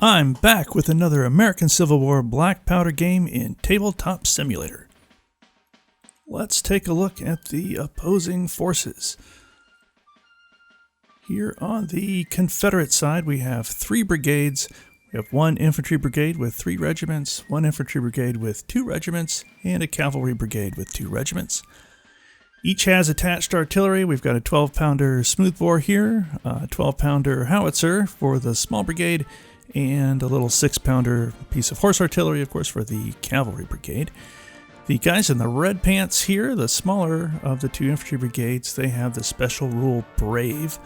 I'm back with another American Civil War black powder game in Tabletop Simulator. Let's take a look at the opposing forces. Here on the Confederate side, we have 3 brigades. We have 1 infantry brigade with 3 regiments, 1 infantry brigade with 2 regiments, and a cavalry brigade with 2 regiments. Each has attached artillery. We've got a 12-pounder smoothbore here, a 12-pounder howitzer for the small brigade, and a little 6-pounder piece of horse artillery, of course, for the cavalry brigade. The guys in the red pants here, the smaller of the 2 infantry brigades, they have the special rule Brave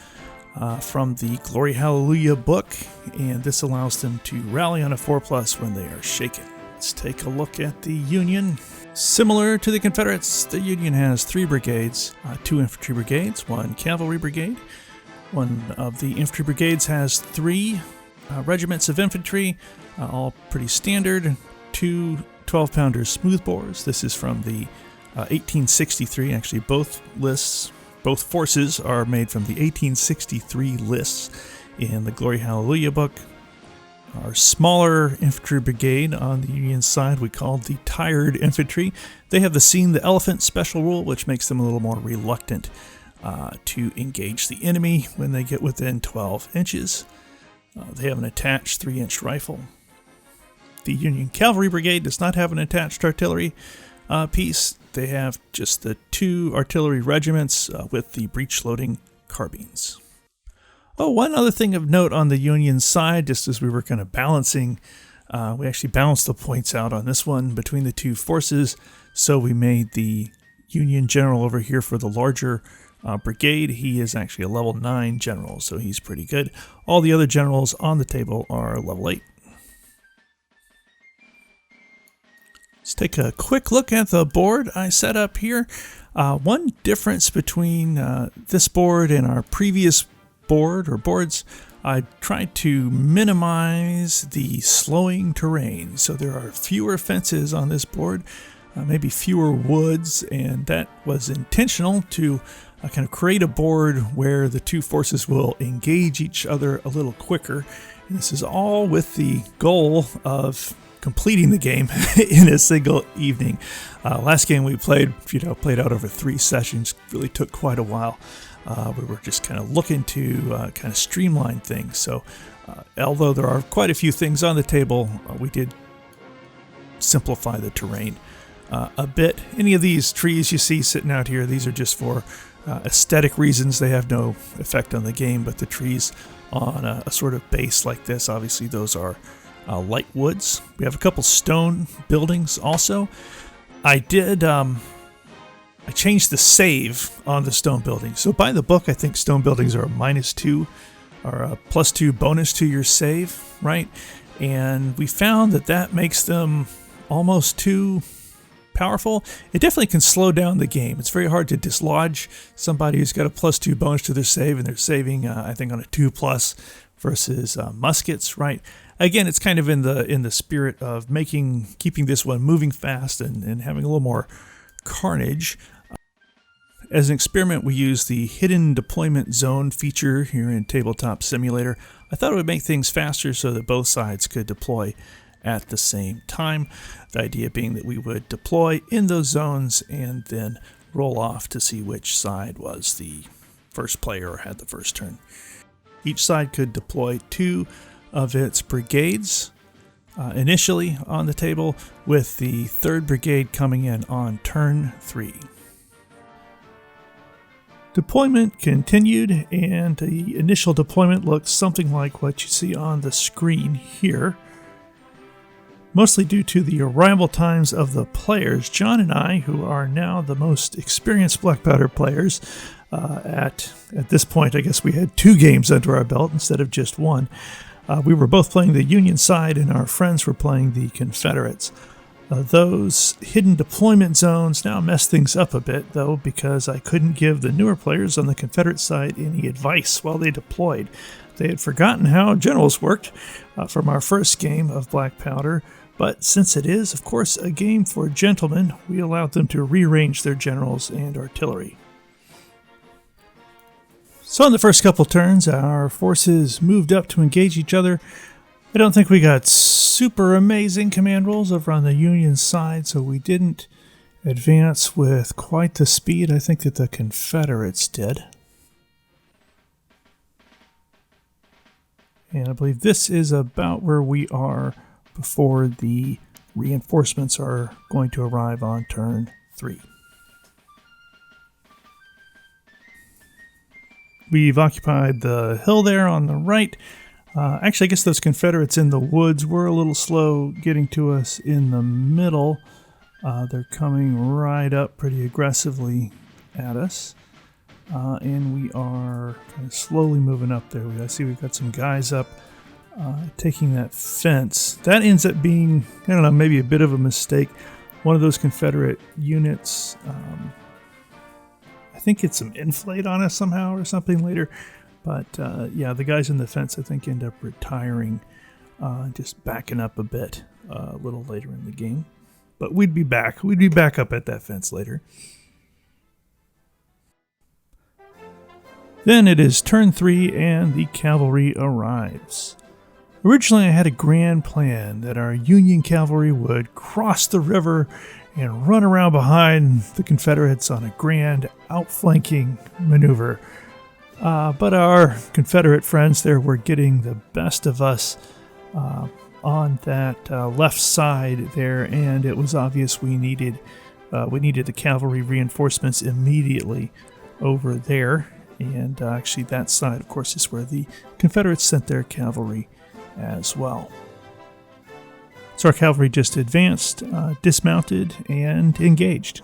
from the Glory Hallelujah book, and this allows them to rally on a 4+ when they are shaken. Let's take a look at the Union. Similar to the Confederates, the Union has 3 brigades, 2 infantry brigades, 1 cavalry brigade. One of the infantry brigades has 3 regiments of infantry, all pretty standard, 2 12-pounder smoothbores. This is from the 1863. Actually, both forces are made from the 1863 lists in the Glory Hallelujah book. Our smaller infantry brigade on the Union side we called the Tired Infantry. They have the Seen the Elephant special rule, which makes them a little more reluctant to engage the enemy when they get within 12 inches. They have an attached 3-inch rifle. The Union Cavalry Brigade does not have an attached artillery piece. They have just the 2 artillery regiments with the breech-loading carbines. Oh, one other thing of note on the Union side, just as we were kind of balancing, we actually balanced the points out on this one between the 2 forces. So we made the Union general over here for the larger brigade. He is actually a level 9 general, so he's pretty good. All the other generals on the table are level 8. Let's take a quick look at the board I set up here. One difference between this board and our previous board or boards, I tried to minimize the slowing terrain. So there are fewer fences on this board, maybe fewer woods, and that was intentional to kind of create a board where the 2 forces will engage each other a little quicker. And this is all with the goal of completing the game in a single evening. Last game we played out over 3 sessions. Really took quite a while. We were just kind of looking to kind of streamline things. So although there are quite a few things on the table, we did simplify the terrain a bit. Any of these trees you see sitting out here, these are just for aesthetic reasons. They have no effect on the game, but the trees on a sort of base like this, obviously those are light woods. We have a couple stone buildings also. I changed the save on the stone buildings. So by the book, I think stone buildings are a -2 or a +2 bonus to your save, right? And we found that makes them almost too powerful. It definitely can slow down the game. It's very hard to dislodge somebody who's got a +2 bonus to their save, and they're saving, I think, on a 2+ versus muskets, right? Again, it's kind of in the spirit of keeping this one moving fast and having a little more carnage. As an experiment, we used the hidden deployment zone feature here in Tabletop Simulator. I thought it would make things faster so that both sides could deploy at the same time. The idea being that we would deploy in those zones and then roll off to see which side was the first player or had the first turn. Each side could deploy 2 of its brigades initially on the table, with the 3rd brigade coming in on turn 3. Deployment continued, and the initial deployment looks something like what you see on the screen here. Mostly due to the arrival times of the players, John and I, who are now the most experienced black powder players, at this point, I guess we had 2 games under our belt instead of just 1. We were both playing the Union side, and our friends were playing the Confederates. Those hidden deployment zones now mess things up a bit, though, because I couldn't give the newer players on the Confederate side any advice while they deployed. They had forgotten how generals worked from our first game of black powder, but since it is, of course, a game for gentlemen, we allowed them to rearrange their generals and artillery. So in the first couple turns, our forces moved up to engage each other. I don't think we got super amazing command rolls over on the Union side, so we didn't advance with quite the speed I think that the Confederates did. And I believe this is about where we are before the reinforcements are going to arrive on turn 3. We've occupied the hill there on the right. Actually, I guess those Confederates in the woods were a little slow getting to us in the middle. They're coming right up pretty aggressively at us. And we are kind of slowly moving up there. I see we've got some guys up taking that fence. That ends up being, I don't know, maybe a bit of a mistake. One of those Confederate units, I think it's some inflate on us somehow or something later. But yeah, the guys in the fence I think end up retiring, just backing up a bit a little later in the game. But we'd be back. We'd be back up at that fence later. Then it is turn 3 and the cavalry arrives. Originally I had a grand plan that our Union cavalry would cross the river and run around behind the Confederates on a grand outflanking maneuver. But our Confederate friends there were getting the best of us on that left side there, and it was obvious we needed the cavalry reinforcements immediately over there. And actually that side, of course, is where the Confederates sent their cavalry as well. So our cavalry just advanced, dismounted, and engaged.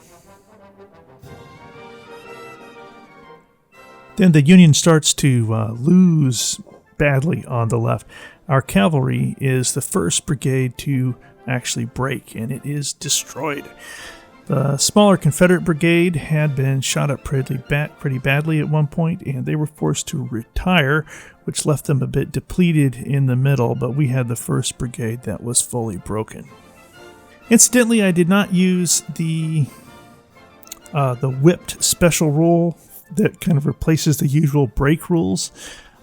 Then the Union starts to lose badly on the left. Our cavalry is the first brigade to actually break, and it is destroyed. The smaller Confederate brigade had been shot up pretty badly at one point, and they were forced to retire, which left them a bit depleted in the middle, but we had the first brigade that was fully broken. Incidentally, I did not use the whipped special rule that kind of replaces the usual break rules.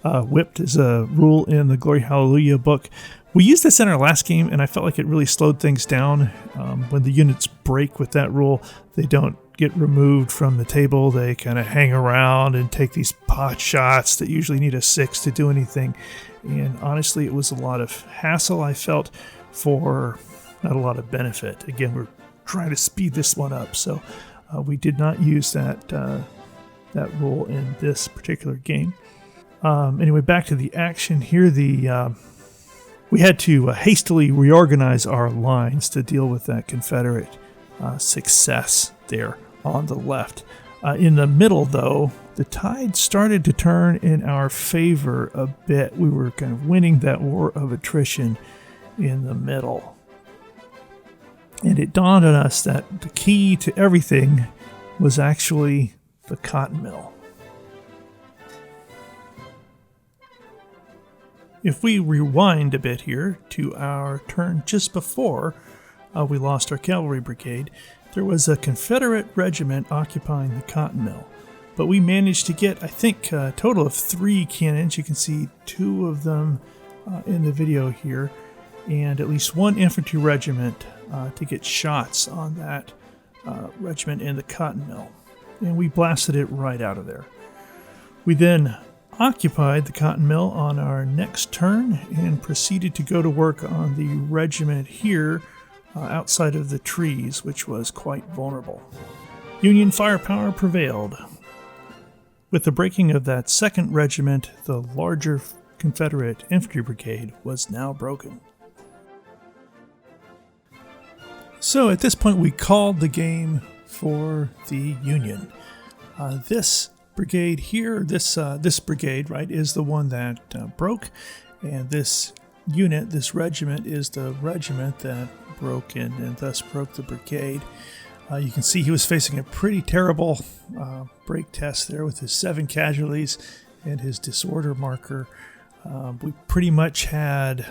Whipped is a rule in the Glory Hallelujah book. We used this in our last game, and I felt like it really slowed things down. When the units break with that rule, they don't get removed from the table. They kind of hang around and take these pot shots that usually need a 6 to do anything. And honestly, it was a lot of hassle, I felt, for not a lot of benefit. Again, we're trying to speed this one up, so we did not use that rule in this particular game. Anyway, back to the action here. We had to hastily reorganize our lines to deal with that Confederate success there on the left. In the middle, though, the tide started to turn in our favor a bit. We were kind of winning that war of attrition in the middle. And it dawned on us that the key to everything was actually the cotton mill. If we rewind a bit here to our turn just before we lost our cavalry brigade, there was a Confederate regiment occupying the cotton mill. But we managed to get, I think, a total of 3 cannons. You can see 2 of them in the video here, and at least 1 infantry regiment to get shots on that regiment in the cotton mill. And we blasted it right out of there. We then occupied the cotton mill on our next turn and proceeded to go to work on the regiment here outside of the trees, which was quite vulnerable. Union firepower prevailed. With the breaking of that 2nd regiment, the larger Confederate infantry brigade was now broken. So at this point we called the game for the Union. This brigade here, this brigade, right, is the one that broke, and this unit, this regiment, is the regiment that broke in and thus broke the brigade. You can see he was facing a pretty terrible break test there with his 7 casualties and his disorder marker. We pretty much had,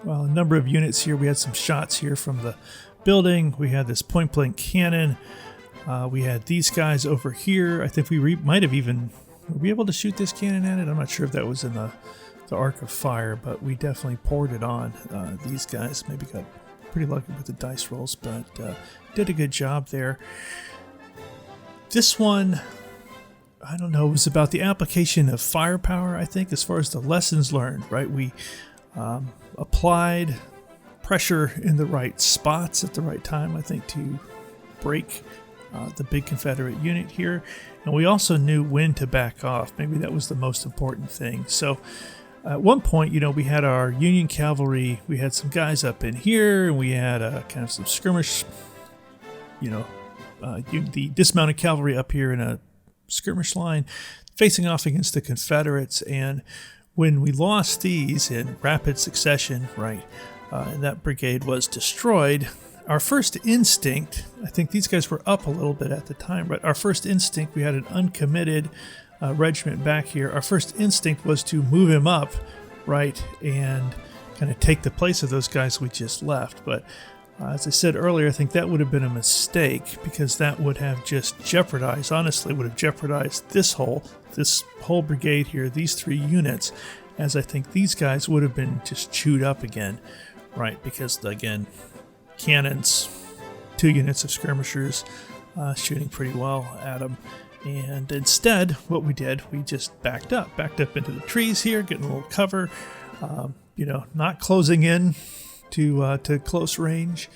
well, a number of units here. We had some shots here from the building. We had this point-blank cannon. We had these guys over here. I think we might have even... Were we able to shoot this cannon at it? I'm not sure if that was in the the arc of fire, but we definitely poured it on. These guys maybe got pretty lucky with the dice rolls, but did a good job there. This one, I don't know, was about the application of firepower, I think, as far as the lessons learned, right? We applied pressure in the right spots at the right time, I think, to break the big Confederate unit here. And we also knew when to back off. Maybe that was the most important thing. So at one point, you know, we had our Union cavalry, we had some guys up in here, and we had kind of some skirmish, you know, the dismounted cavalry up here in a skirmish line facing off against the Confederates. And when we lost these in rapid succession, right, and that brigade was destroyed, our first instinct, I think these guys were up a little bit at the time, but our first instinct, we had an uncommitted regiment back here. Our first instinct was to move him up, right, and kind of take the place of those guys we just left. But as I said earlier, I think that would have been a mistake, because that would have just jeopardized, honestly, would have jeopardized this whole brigade here, these 3 units, as I think these guys would have been just chewed up again, right, because, again, cannons, 2 units of skirmishers shooting pretty well at them. And instead, what we did, we just backed up into the trees here, getting a little cover, you know, not closing in to close range.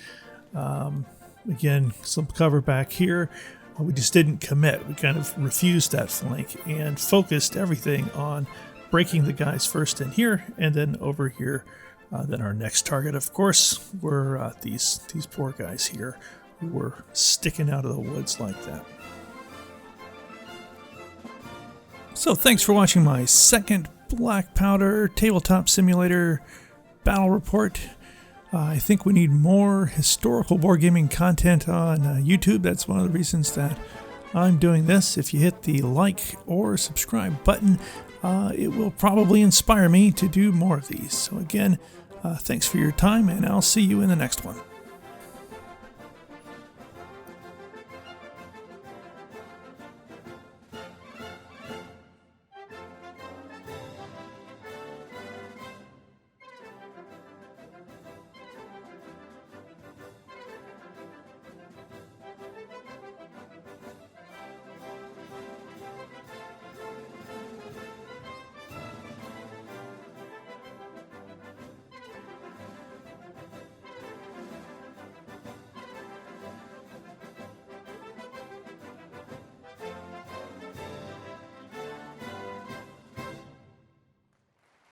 Again, some cover back here. We just didn't commit. We kind of refused that flank and focused everything on breaking the guys first in here and then over here. Then our next target, of course, were these poor guys here who were sticking out of the woods like that. So thanks for watching my second Black Powder Tabletop Simulator battle report. I think we need more historical wargaming content on YouTube. That's one of the reasons that I'm doing this. If you hit the like or subscribe button, it will probably inspire me to do more of these. So again, thanks for your time, and I'll see you in the next one.